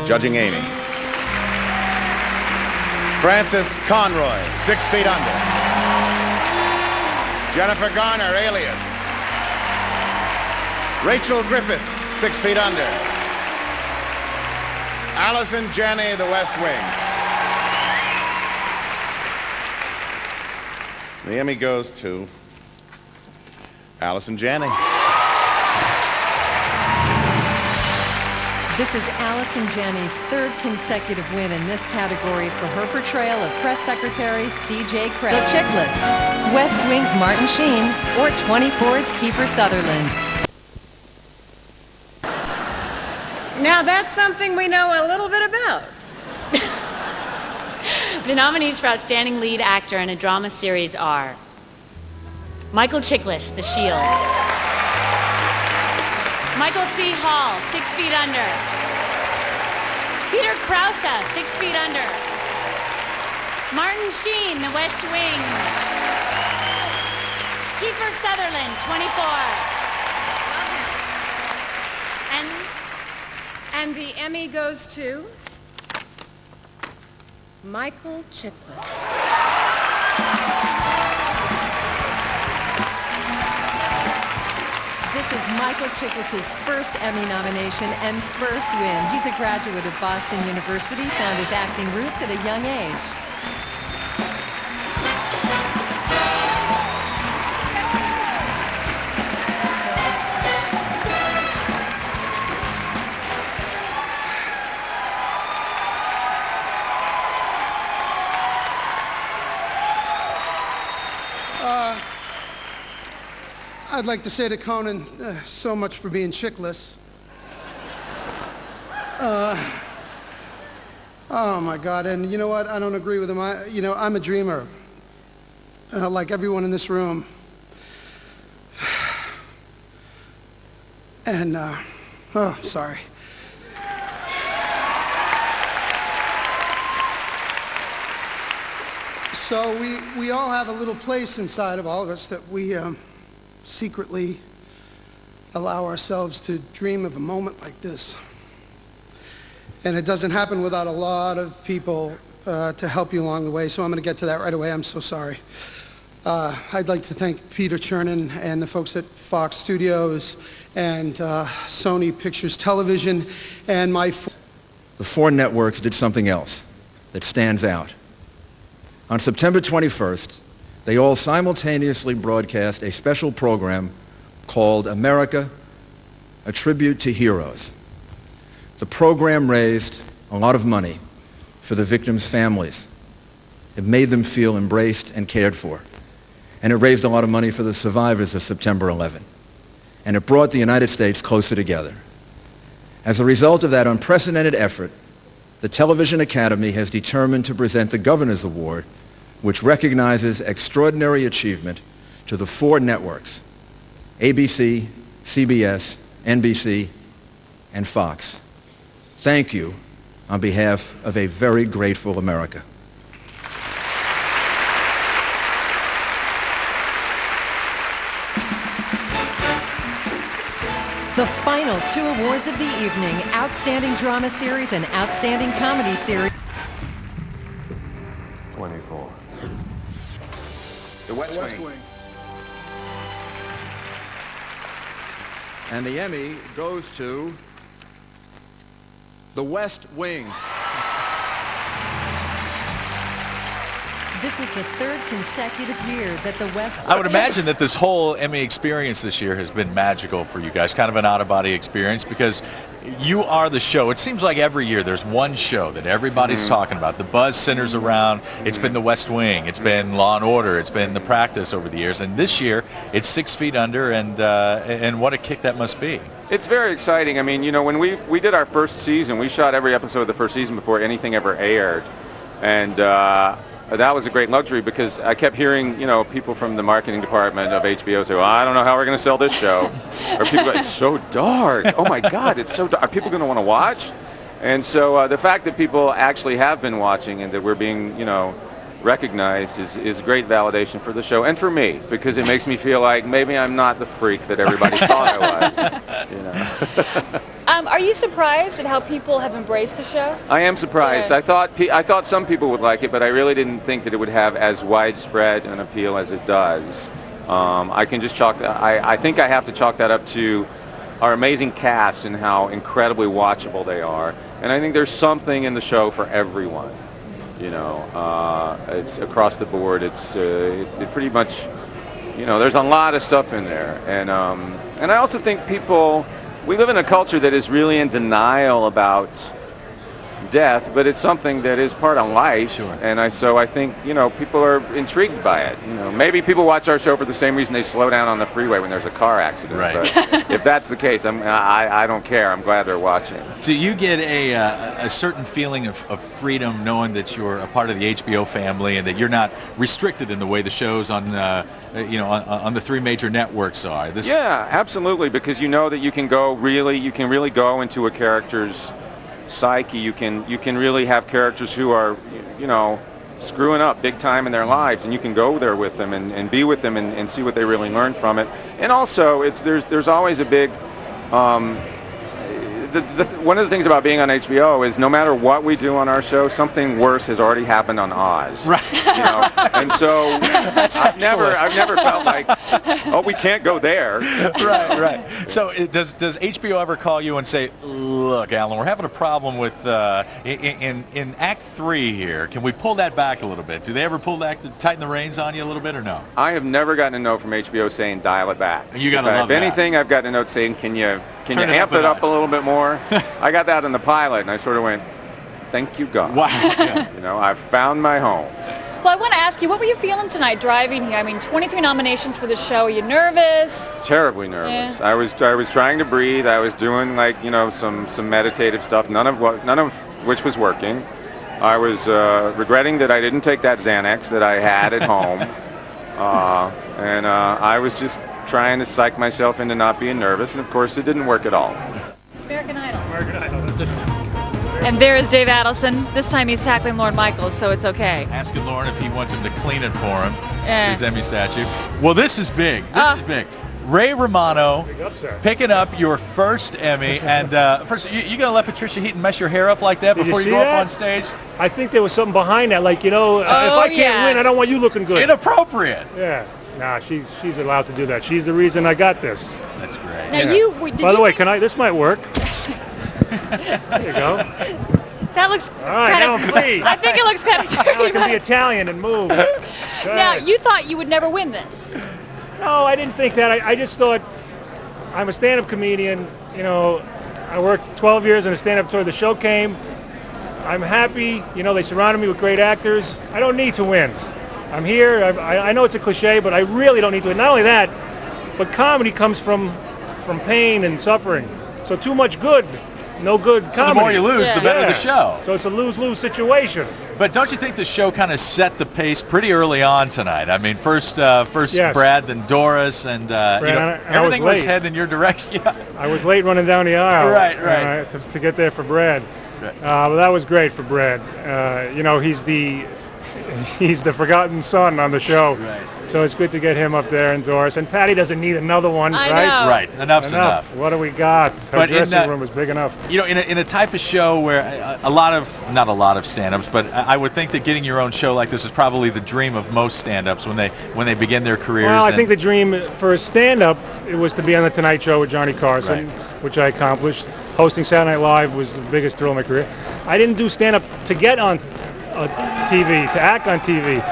judging Amy. Frances Conroy, 6 feet under. Jennifer Garner, Alias. Rachel Griffiths, 6 feet under. Allison Janney, The West Wing. The Emmy goes to Allison Janney. This is Allison Janney's third consecutive win in this category for her portrayal of Press Secretary C.J. Craig. The Chickless, West Wing's Martin Sheen, or 24's Kiefer Sutherland. Now that's something we know a little bit about. The nominees for Outstanding Lead Actor in a Drama Series are Michael Chiklis, The Shield. Michael C. Hall, 6 feet under. Peter Krause, 6 feet under. Martin Sheen, The West Wing. Kiefer Sutherland, 24. And the Emmy goes to Michael Chiklis. This is Michael Chiklis' first Emmy nomination and first win. He's a graduate of Boston University, found his acting roots at a young age. I'd like to say to Conan, so much for being chickless. Oh my God, and you know what? I don't agree with him. I'm a dreamer, like everyone in this room. And, oh, sorry. So we all have a little place inside of all of us that we secretly allow ourselves to dream of a moment like this. And it doesn't happen without a lot of people to help you along the way, so I'm going to get to that right away. I'm so sorry. I'd like to thank Peter Chernin and the folks at Fox Studios and Sony Pictures Television and my... The four networks did something else that stands out. On September 21st, they all simultaneously broadcast a special program called America, a Tribute to Heroes. The program raised a lot of money for the victims' families. It made them feel embraced and cared for. And it raised a lot of money for the survivors of September 11. And it brought the United States closer together. As a result of that unprecedented effort, the Television Academy has determined to present the Governor's Award, which recognizes extraordinary achievement to the four networks, ABC, CBS, NBC, and Fox. Thank you on behalf of a very grateful America. The final two awards of the evening, Outstanding Drama Series and Outstanding Comedy Series. 24. The West Wing. And the Emmy goes to The West Wing. This is the third consecutive year that the West... I would imagine that this whole Emmy experience this year has been magical for you guys, kind of an out-of-body experience, because you are the show. It seems like every year there's one show that everybody's talking about. The buzz centers around. It's been The West Wing. It's been Law and Order. It's been The Practice over the years. And this year, it's 6 feet under, and what a kick that must be. It's very exciting. I mean, you know, when we did our first season, we shot every episode of the first season before anything ever aired. And that was a great luxury because I kept hearing, you know, people from the marketing department of HBO say, well, I don't know how we're going to sell this show. Or people go, it's so dark. Oh, my God, it's so dark. Are people going to want to watch? And so the fact that people actually have been watching and that we're being, you know, recognized is great validation for the show and for me, because it makes me feel like maybe I'm not the freak that everybody thought I was. You know. Are you surprised at how people have embraced the show? I am surprised. Yeah. I thought some people would like it, but I really didn't think that it would have as widespread an appeal as it does. I can just I think I have to chalk that up to our amazing cast and how incredibly watchable they are. And I think there's something in the show for everyone. You know, it's across the board. It pretty much, you know, there's a lot of stuff in there. And I also think we live in a culture that is really in denial about death, but it's something that is part of life. Sure. And so I think, you know, people are intrigued by it. You know, maybe people watch our show for the same reason they slow down on the freeway when there's a car accident. Right. But if that's the case, I don't care. I'm glad they're watching. Do you get a certain feeling of freedom knowing that you're a part of the HBO family and that you're not restricted in the way the shows on on the three major networks are? Yeah, absolutely, because you know that you can really go into a character's psyche. You can really have characters who are, you know, screwing up big time in their lives, and you can go there with them and be with them and see what they really learn from it. And also, there's always a big one of the things about being on HBO is no matter what we do on our show, something worse has already happened on Oz. Right. You know? And so I've never felt like, oh, we can't go there. Right. So does HBO ever call you and say, look, Alan, we're having a problem with in Act 3 here. Can we pull that back a little bit? Do they ever tighten the reins on you a little bit or no? I have never gotten a note from HBO saying dial it back. You gotta love that. If anything, I've gotten a note saying, can you amp it up a little bit more? I got that in the pilot, and I sort of went, thank you, God. Wow. Yeah. You know, I've found my home. Well, I want to ask you, what were you feeling tonight driving here? I mean, 23 nominations for the show. Are you nervous? Terribly nervous. Yeah. I was trying to breathe. I was doing, like, you know, some meditative stuff, none of which was working. I was regretting that I didn't take that Xanax that I had at home. And I was just trying to psych myself into not being nervous, and of course it didn't work at all. American Idol. And there is Dave Adelson. This time he's tackling Lorne Michaels, so it's okay. Asking Lorne if he wants him to clean it for him, his Emmy statue. Well, this is big. This is big. Ray Romano picking up your first Emmy. And first, you going to let Patricia Heaton mess your hair up like that before you go up on stage? I think there was something behind that. Like, you know, if I can't win, I don't want you looking good. Inappropriate. Yeah. Nah, she's allowed to do that. She's the reason I got this. That's great. Now By the way, this might work. There you go. That looks all right, now I'm free. I think it looks kind of dirty. Now I can be Italian and move. Now, you thought you would never win this. No, I didn't think that. I just thought, I'm a stand-up comedian. You know, I worked 12 years in a stand-up tour. The show came. I'm happy. You know, they surrounded me with great actors. I don't need to win. I'm here. I know it's a cliche, but I really don't need to win. Not only that, but comedy comes from pain and suffering. So too much good, no good comedy. So the more you lose, the better the show. So it's a lose-lose situation. But don't you think the show kind of set the pace pretty early on tonight? I mean, first Brad, then Doris, and everything was heading in your direction. I was late running down the aisle. Right. To get there for Brad. Right. But that was great for Brad. You know, he's the forgotten son on the show. Right. So it's good to get him up there and Doris. And Patty doesn't need another one, I right? know. Right. Enough's enough. What do we got? Our dressing room is big enough. You know, in a type of show where not a lot of stand-ups, but I would think that getting your own show like this is probably the dream of most stand-ups when they begin their careers. Well, I think the dream for a stand-up, it was to be on the Tonight Show with Johnny Carson, which I accomplished. Hosting Saturday Night Live was the biggest thrill of my career. I didn't do stand-up to get on TV, to act on TV.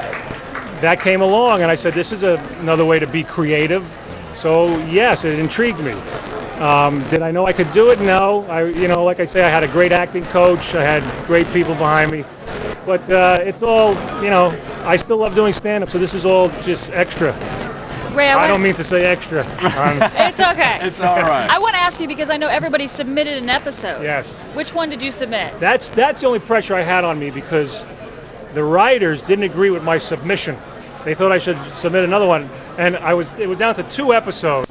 That came along, and I said, this is another way to be creative. So, yes, it intrigued me. Did I know I could do it? No. Like I say, I had a great acting coach. I had great people behind me. But it's all, I still love doing stand-up, so this is all just extra. Ray, I don't mean to say extra. It's okay. It's all right. I want to ask you, because I know everybody submitted an episode. Yes. Which one did you submit? That's the only pressure I had on me, because the writers didn't agree with my submission. They thought I should submit another one, and it was down to 2 episodes.